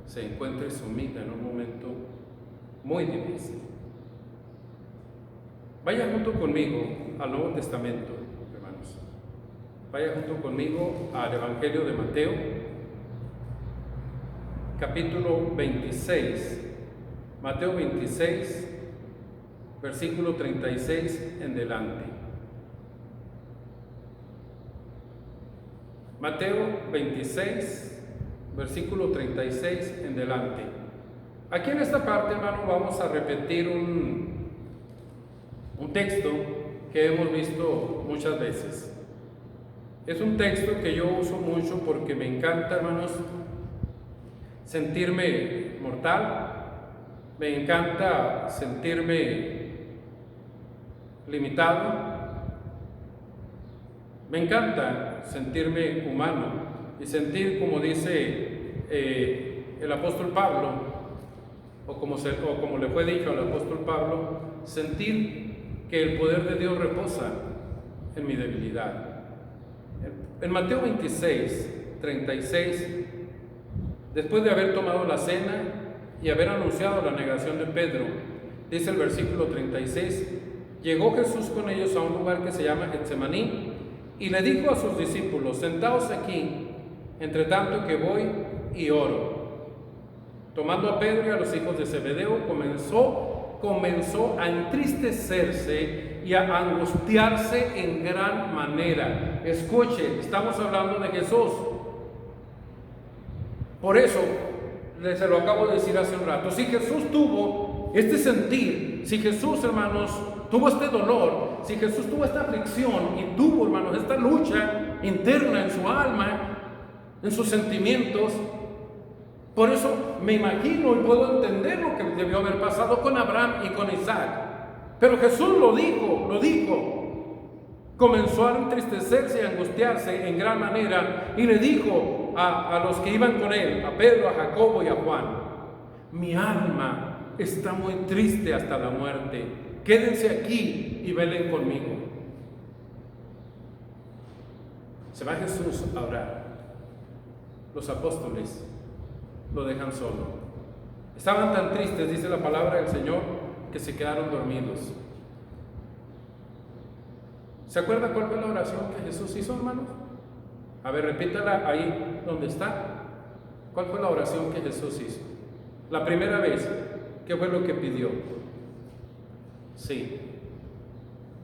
se encuentre sumida en un momento muy difícil. Vaya junto conmigo al Nuevo Testamento, hermanos. Vaya junto conmigo al Evangelio de Mateo, capítulo 26. Mateo 26, versículo 36 en delante. Mateo 26, versículo 36 en delante. Aquí en esta parte, hermano, vamos a repetir un texto que hemos visto muchas veces. Es un texto que yo uso mucho porque me encanta, hermanos, sentirme mortal, me encanta sentirme limitado, me encanta sentirme humano y sentir, como dice el apóstol Pablo, o como le fue dicho al apóstol Pablo, sentir que el poder de Dios reposa en mi debilidad. En Mateo 26, 36, después de haber tomado la cena y haber anunciado la negación de Pedro, dice el versículo 36, llegó Jesús con ellos a un lugar que se llama Getsemaní y le dijo a sus discípulos, sentaos aquí, entre tanto que voy y oro. Tomando a Pedro y a los hijos de Zebedeo, comenzó a entristecerse y a angustiarse en gran manera. Escuche, estamos hablando de Jesús. Por eso, se lo acabo de decir hace un rato, si Jesús tuvo este sentir, si Jesús, hermanos, tuvo este dolor, si Jesús tuvo esta aflicción y tuvo, hermanos, esta lucha interna en su alma, en sus sentimientos, por eso me imagino y puedo entender lo que debió haber pasado con Abraham y con Isaac. Pero Jesús lo dijo. Comenzó a entristecerse y a angustiarse en gran manera y le dijo a los que iban con él, a Pedro, a Jacobo y a Juan, mi alma está muy triste hasta la muerte. Quédense aquí y velen conmigo. Se va Jesús a orar. Los apóstoles lo dejan solo. Estaban tan tristes, dice la palabra del Señor, que se quedaron dormidos. ¿Se acuerda cuál fue la oración que Jesús hizo, hermanos? A ver, repítala ahí donde está. ¿Cuál fue la oración que Jesús hizo? La primera vez, ¿qué fue lo que pidió? Sí.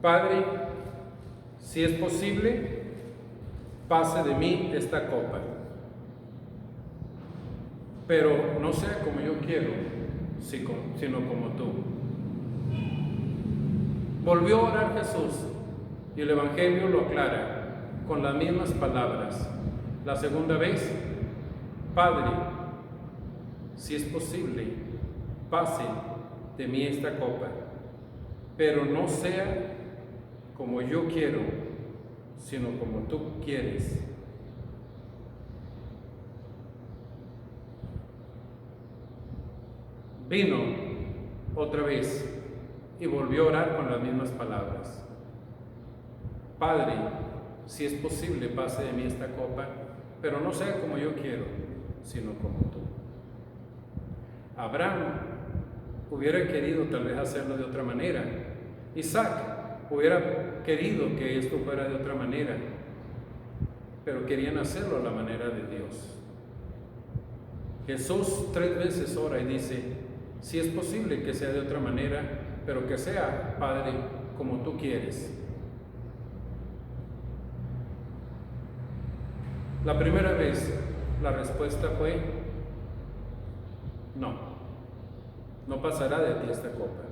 Padre, si es posible, pase de mí esta copa. Pero no sea como yo quiero, sino como tú. Volvió a orar Jesús y el Evangelio lo aclara con las mismas palabras. La segunda vez, Padre, si es posible, pase de mí esta copa, pero no sea como yo quiero, sino como tú quieres. Vino otra vez y volvió a orar con las mismas palabras. Padre, si es posible, pase de mí esta copa, pero no sea como yo quiero, sino como tú. Abraham hubiera querido tal vez hacerlo de otra manera. Isaac hubiera querido que esto fuera de otra manera, pero querían hacerlo a la manera de Dios. Jesús 3 veces ora y dice, si es posible que sea de otra manera, pero que sea, Padre, como tú quieres. La primera vez la respuesta fue, no pasará de ti esta copa.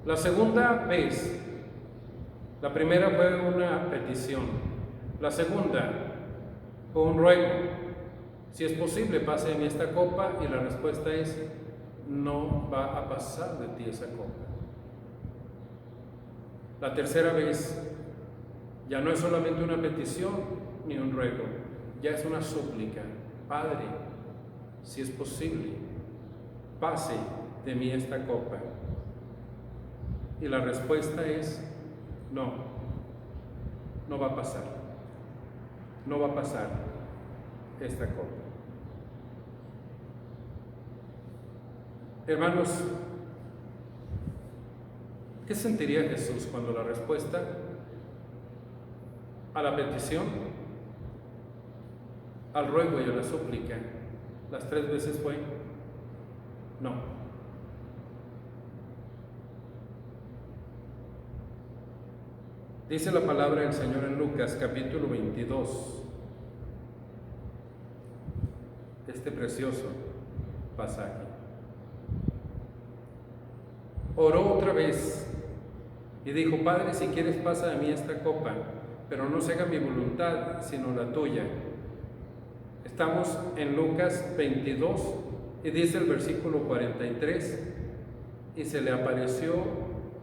La segunda vez, la primera fue una petición, la segunda fue un ruego, si es posible pase de mí esta copa, y la respuesta es, no va a pasar de ti esa copa. La tercera vez, ya no es solamente una petición ni un ruego, ya es una súplica, Padre, si es posible, pase de mí esta copa. Y la respuesta es, no va a pasar, no va a pasar esta copa. Hermanos, ¿qué sentiría Jesús cuando la respuesta a la petición, al ruego y a la súplica, las 3 veces fue no? Dice la palabra del Señor en Lucas capítulo 22, este precioso pasaje. Oró otra vez y dijo, Padre, si quieres pasa de mí esta copa, pero no se haga mi voluntad, sino la tuya. Estamos en Lucas 22 y dice el versículo 43, y se le apareció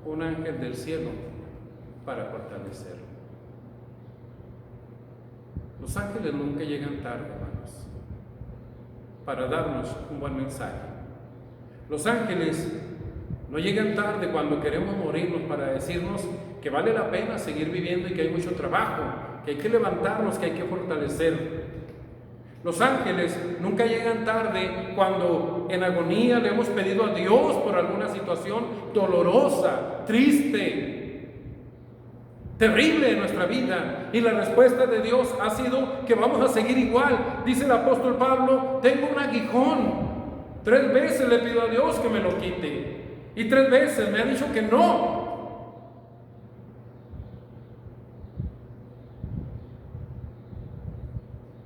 un ángel del cielo para fortalecerlo. Los ángeles nunca llegan tarde, hermanos, para darnos un buen mensaje. Los ángeles no llegan tarde cuando queremos morirnos para decirnos que vale la pena seguir viviendo y que hay mucho trabajo, que hay que levantarnos, que hay que fortalecer. Los ángeles nunca llegan tarde cuando en agonía le hemos pedido a Dios por alguna situación dolorosa, triste, terrible en nuestra vida, y la respuesta de Dios ha sido que vamos a seguir igual. Dice el apóstol Pablo, tengo un aguijón, 3 veces le pido a Dios que me lo quite, y 3 veces me ha dicho que no.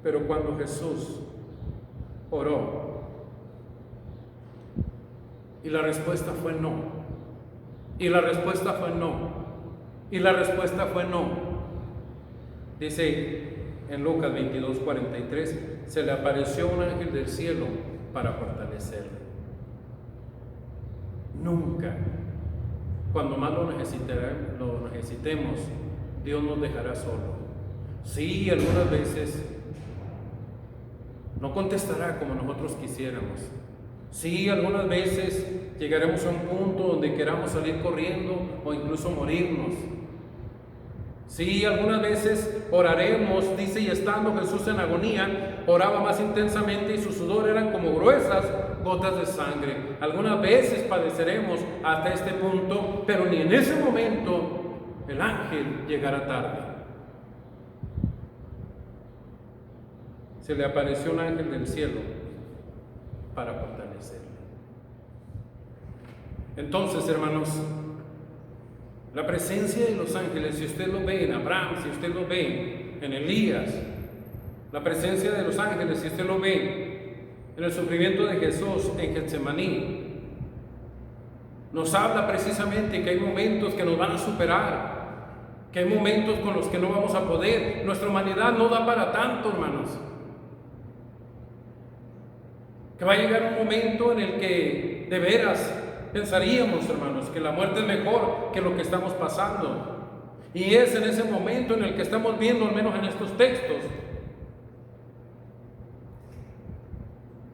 Pero cuando Jesús oró y la respuesta fue no, y la respuesta fue no, y la respuesta fue no, dice en Lucas 22:43, se le apareció un ángel del cielo para fortalecerle. Nunca, cuando más lo necesitemos, Dios nos dejará solo. Sí, algunas veces no contestará como nosotros quisiéramos. Sí, algunas veces llegaremos a un punto donde queramos salir corriendo o incluso morirnos. Sí, algunas veces oraremos, dice, y estando Jesús en agonía, oraba más intensamente y su sudor eran como gruesas gotas de sangre. Algunas veces padeceremos hasta este punto, pero ni en ese momento el ángel llegará tarde. Se le apareció un ángel del cielo para fortalecerle. Entonces, hermanos, la presencia de los ángeles, si usted lo ve en Abraham, si usted lo ve en Elías, la presencia de los ángeles, si usted lo ve en el sufrimiento de Jesús en Getsemaní, nos habla precisamente que hay momentos que nos van a superar, que hay momentos con los que no vamos a poder. Nuestra humanidad no da para tanto, hermanos. Que va a llegar un momento en el que de veras pensaríamos, hermanos, que la muerte es mejor que lo que estamos pasando. Y es en ese momento en el que estamos viendo, al menos en estos textos,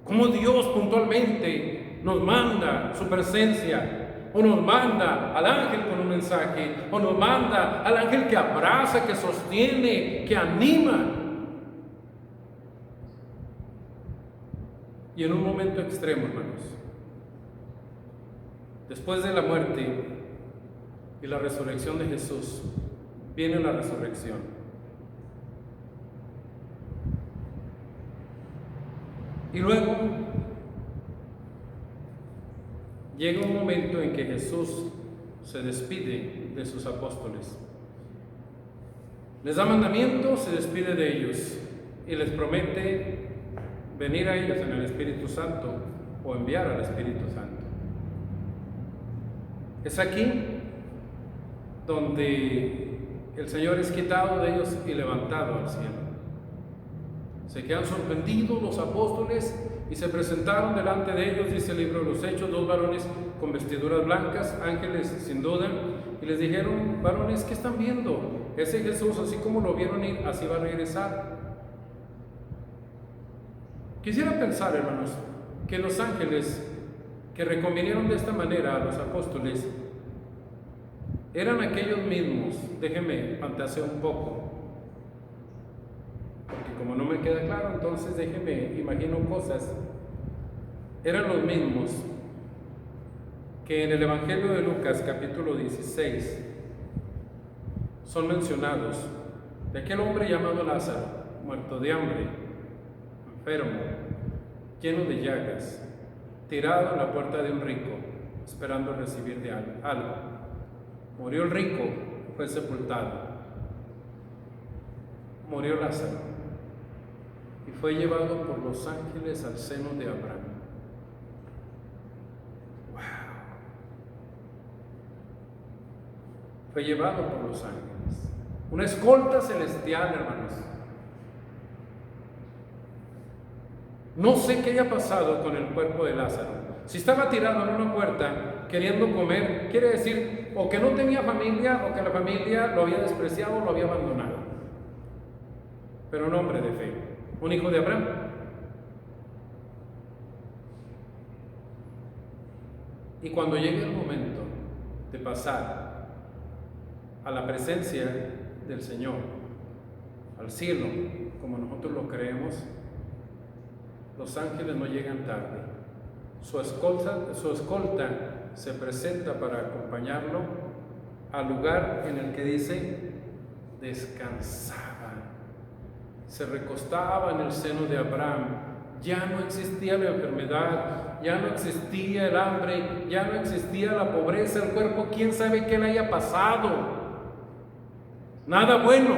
cómo Dios puntualmente nos manda su presencia, o nos manda al ángel con un mensaje, o nos manda al ángel que abraza, que sostiene, que anima. Y en un momento extremo, hermanos, Después de la muerte y la resurrección de Jesús, viene la resurrección. Y luego llega un momento en que Jesús se despide de sus apóstoles. Les da mandamiento, se despide de ellos y les promete venir a ellos en el Espíritu Santo o enviar al Espíritu Santo. Es aquí donde el Señor es quitado de ellos y levantado al cielo. Se quedan sorprendidos los apóstoles y se presentaron delante de ellos, dice el libro de los Hechos, 2 varones con vestiduras blancas, ángeles sin duda, y les dijeron: varones, ¿qué están viendo? Ese Jesús, así como lo vieron ir, así va a regresar. Quisiera pensar, hermanos, que los ángeles que reconvinieron de esta manera a los apóstoles eran aquellos mismos. Déjenme fantasear un poco, porque como no me queda claro, entonces déjenme imagino cosas. Eran los mismos que en el Evangelio de Lucas capítulo 16 son mencionados, de aquel hombre llamado Lázaro, muerto de hambre, enfermo, lleno de llagas, tirado en la puerta de un rico, esperando recibir de algo. Murió el rico, fue sepultado. Murió Lázaro y fue llevado por los ángeles al seno de Abraham. ¡Wow! Fue llevado por los ángeles. Una escolta celestial, hermanos. No sé qué haya pasado con el cuerpo de Lázaro. Si estaba tirado en una puerta queriendo comer, quiere decir o que no tenía familia o que la familia lo había despreciado o lo había abandonado. Pero un hombre de fe, un hijo de Abraham. Y cuando llegue el momento de pasar a la presencia del Señor, al cielo, como nosotros lo creemos, los ángeles no llegan tarde. Su escolta se presenta para acompañarlo al lugar en el que dice descansaba. Se recostaba en el seno de Abraham. Ya no existía la enfermedad, ya no existía el hambre, ya no existía la pobreza, el cuerpo, quién sabe qué le haya pasado. Nada bueno.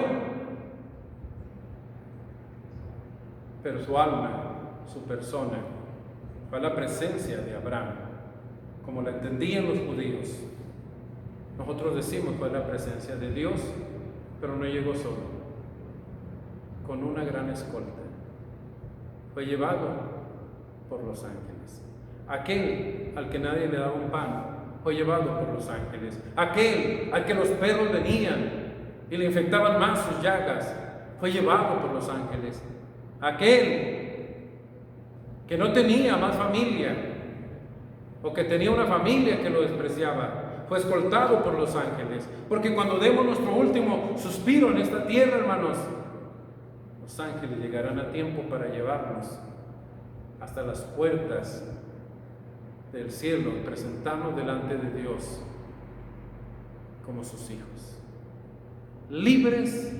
Pero su alma, su persona, fue a la presencia de Abraham, como la entendían los judíos. Nosotros decimos fue a la presencia de Dios, pero no llegó solo, con una gran escolta. Fue llevado por los ángeles. Aquel al que nadie le daba un pan, fue llevado por los ángeles. Aquel al que los perros venían y le infectaban más sus llagas, fue llevado por los ángeles. Aquel que no tenía más familia, o que tenía una familia que lo despreciaba, fue escoltado por los ángeles. Porque cuando demos nuestro último suspiro en esta tierra, hermanos, los ángeles llegarán a tiempo para llevarnos hasta las puertas del cielo y presentarnos delante de Dios como sus hijos, libres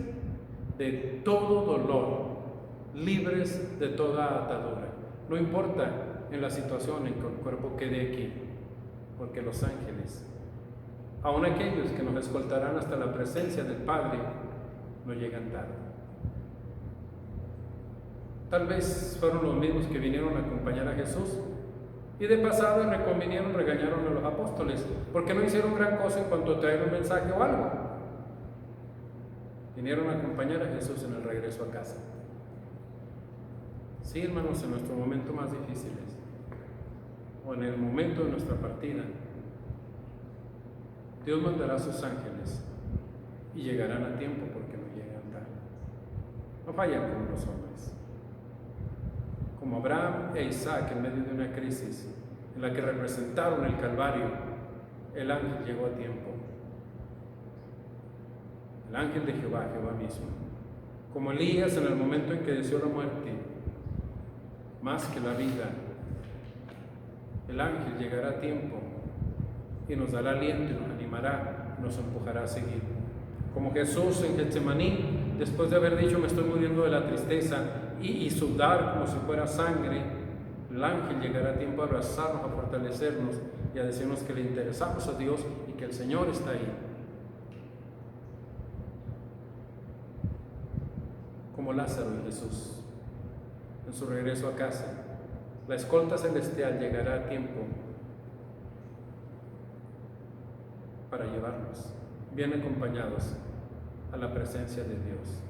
de todo dolor, libres de toda atadura. No importa en la situación en que el cuerpo quede aquí, porque los ángeles, aun aquellos que nos escoltarán hasta la presencia del Padre, no llegan tarde. Tal vez fueron los mismos que vinieron a acompañar a Jesús y de pasada reconvinieron, regañaron a los apóstoles porque no hicieron gran cosa en cuanto a traer un mensaje o algo. Vinieron a acompañar a Jesús en el regreso a casa. Sí, hermanos, en nuestros momentos más difíciles o en el momento de nuestra partida, Dios mandará a sus ángeles y llegarán a tiempo porque no llegan tarde. No fallan como los hombres. Como Abraham e Isaac en medio de una crisis en la que representaron el Calvario, el ángel llegó a tiempo. El ángel de Jehová, Jehová mismo. Como Elías en el momento en que deseó la muerte, más que la vida, el ángel llegará a tiempo y nos dará aliento y nos animará, nos empujará a seguir. Como Jesús en Getsemaní, después de haber dicho me estoy muriendo de la tristeza y sudar como si fuera sangre, el ángel llegará a tiempo a abrazarnos, a fortalecernos y a decirnos que le interesamos a Dios y que el Señor está ahí. Como Lázaro y Jesús en su regreso a casa, la escolta celestial llegará a tiempo para llevarnos bien acompañados a la presencia de Dios.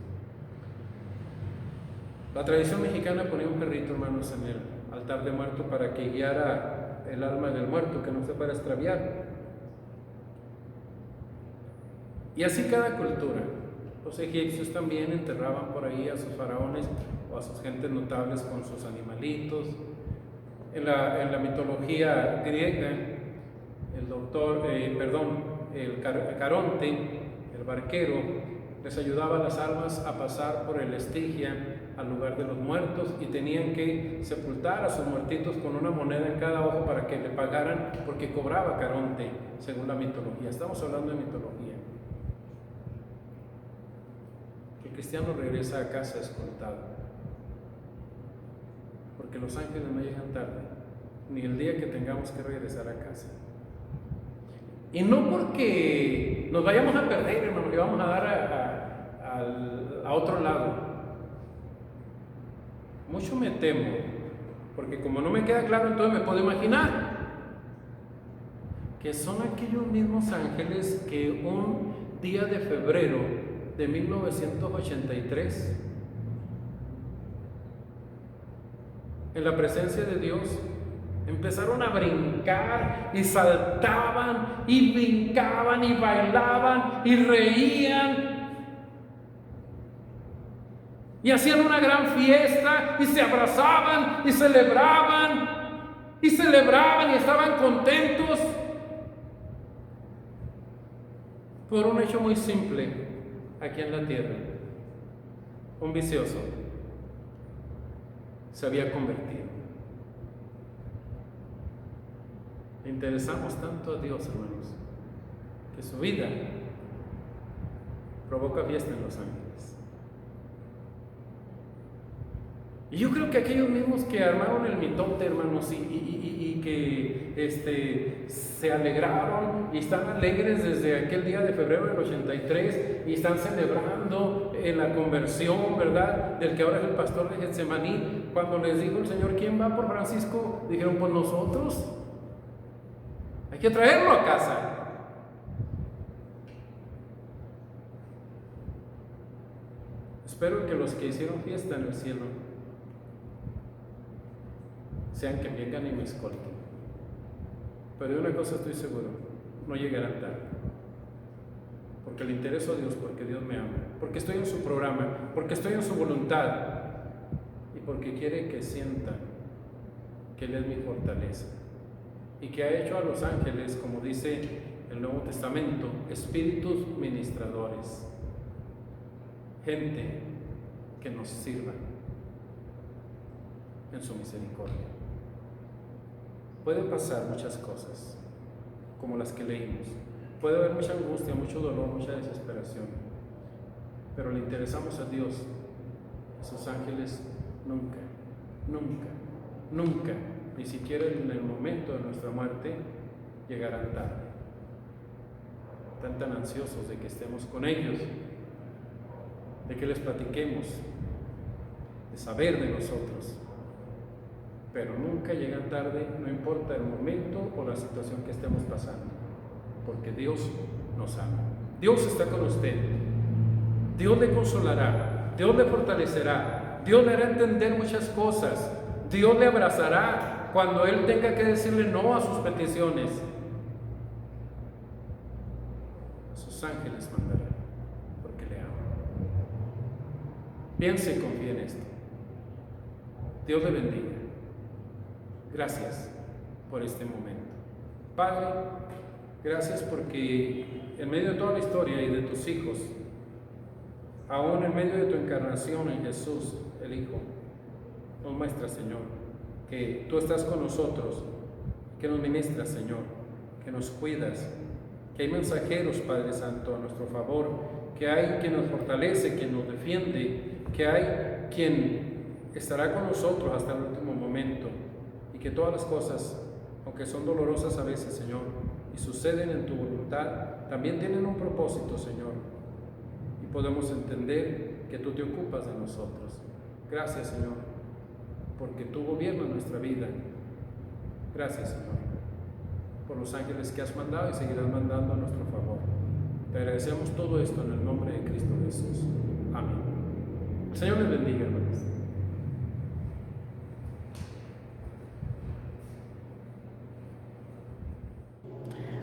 La tradición mexicana ponía un perrito, hermanos, en el altar de muerto para que guiara el alma del muerto, que no se fuera a extraviar. Y así cada cultura. Los egipcios también enterraban por ahí a sus faraones o a sus gentes notables con sus animalitos. En la mitología griega, el Caronte, el barquero, les ayudaba a las almas a pasar por el Estigia al lugar de los muertos y tenían que sepultar a sus muertitos con una moneda en cada ojo para que le pagaran, porque cobraba Caronte, según la mitología. Estamos hablando de mitología. El cristiano regresa a casa escoltado, porque los ángeles no llegan tarde, ni el día que tengamos que regresar a casa. Y no porque nos vayamos a perder, hermano, que vamos a dar a otro lado. Mucho me temo, porque como no me queda claro, entonces me puedo imaginar que son aquellos mismos ángeles que un día de febrero de 1983, en la presencia de Dios, empezaron a brincar y saltaban y brincaban y bailaban y reían y hacían una gran fiesta y se abrazaban y celebraban y estaban contentos por un hecho muy simple aquí en la tierra. Un vicioso se había convertido. Le interesamos tanto a Dios, hermanos, que su vida provoca fiesta en los ángeles. Y yo creo que aquellos mismos que armaron el mitote, hermanos, y que se alegraron y están alegres desde aquel día de febrero del 83 y están celebrando la conversión, ¿verdad?, del que ahora es el pastor de Getsemaní. Cuando les dijo el Señor, ¿quién va por Francisco?, dijeron, pues nosotros. Hay que traerlo a casa. Espero que los que hicieron fiesta en el cielo sean que vengan y me escolten. Pero de una cosa estoy seguro, no llegarán tarde. Porque le intereso a Dios, porque Dios me ama, porque estoy en su programa, porque estoy en su voluntad y porque quiere que sientan que Él es mi fortaleza. Y que ha hecho a los ángeles, como dice el Nuevo Testamento, espíritus ministradores, gente que nos sirva en su misericordia. Pueden pasar muchas cosas, como las que leímos. Puede haber mucha angustia, mucho dolor, mucha desesperación, pero le interesamos a Dios. Esos ángeles nunca, ni siquiera en el momento de nuestra muerte, llegarán tarde. Están tan ansiosos de que estemos con ellos, de que les platiquemos, de saber de nosotros, pero nunca llegan tarde, no importa el momento o la situación que estemos pasando, porque Dios nos ama. Dios está con usted. Dios le consolará, Dios le fortalecerá, Dios le hará entender muchas cosas, Dios le abrazará cuando Él tenga que decirle no a sus peticiones. Sus ángeles mandarán, porque le ama. Piense y confíe en esto. Dios le bendiga. Gracias por este momento. Padre, gracias porque en medio de toda la historia y de tus hijos, aún en medio de tu encarnación en Jesús, el Hijo, nos muestras, Señor, que tú estás con nosotros, que nos ministras, Señor, que nos cuidas, que hay mensajeros, Padre Santo, a nuestro favor, que hay quien nos fortalece, quien nos defiende, que hay quien estará con nosotros hasta el último momento, y que todas las cosas, aunque son dolorosas a veces, Señor, y suceden en tu voluntad, también tienen un propósito, Señor, y podemos entender que tú te ocupas de nosotros. Gracias, Señor, porque tú gobiernas nuestra vida. Gracias, Señor, por los ángeles que has mandado y seguirás mandando a nuestro favor. Te agradecemos todo esto en el nombre de Cristo Jesús. Amén. El Señor les bendiga, hermanos.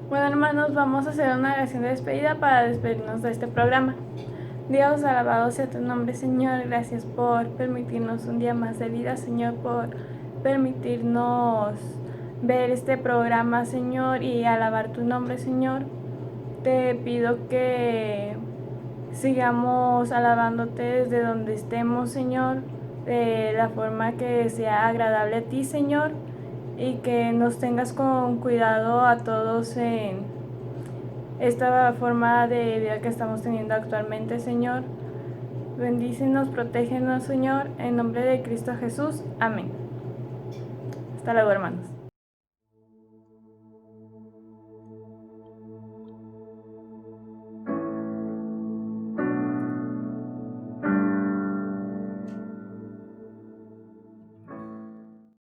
Bueno, hermanos, vamos a hacer una oración de despedida para despedirnos de este programa. Dios, alabado sea tu nombre, Señor. Gracias por permitirnos un día más de vida, Señor, por permitirnos ver este programa, Señor, y alabar tu nombre, Señor. Te pido que sigamos alabándote desde donde estemos, Señor, de la forma que sea agradable a ti, Señor, y que nos tengas con cuidado a todos en esta forma de vida que estamos teniendo actualmente, Señor. Bendícenos, protégenos, Señor, en nombre de Cristo Jesús. Amén. Hasta luego, hermanos.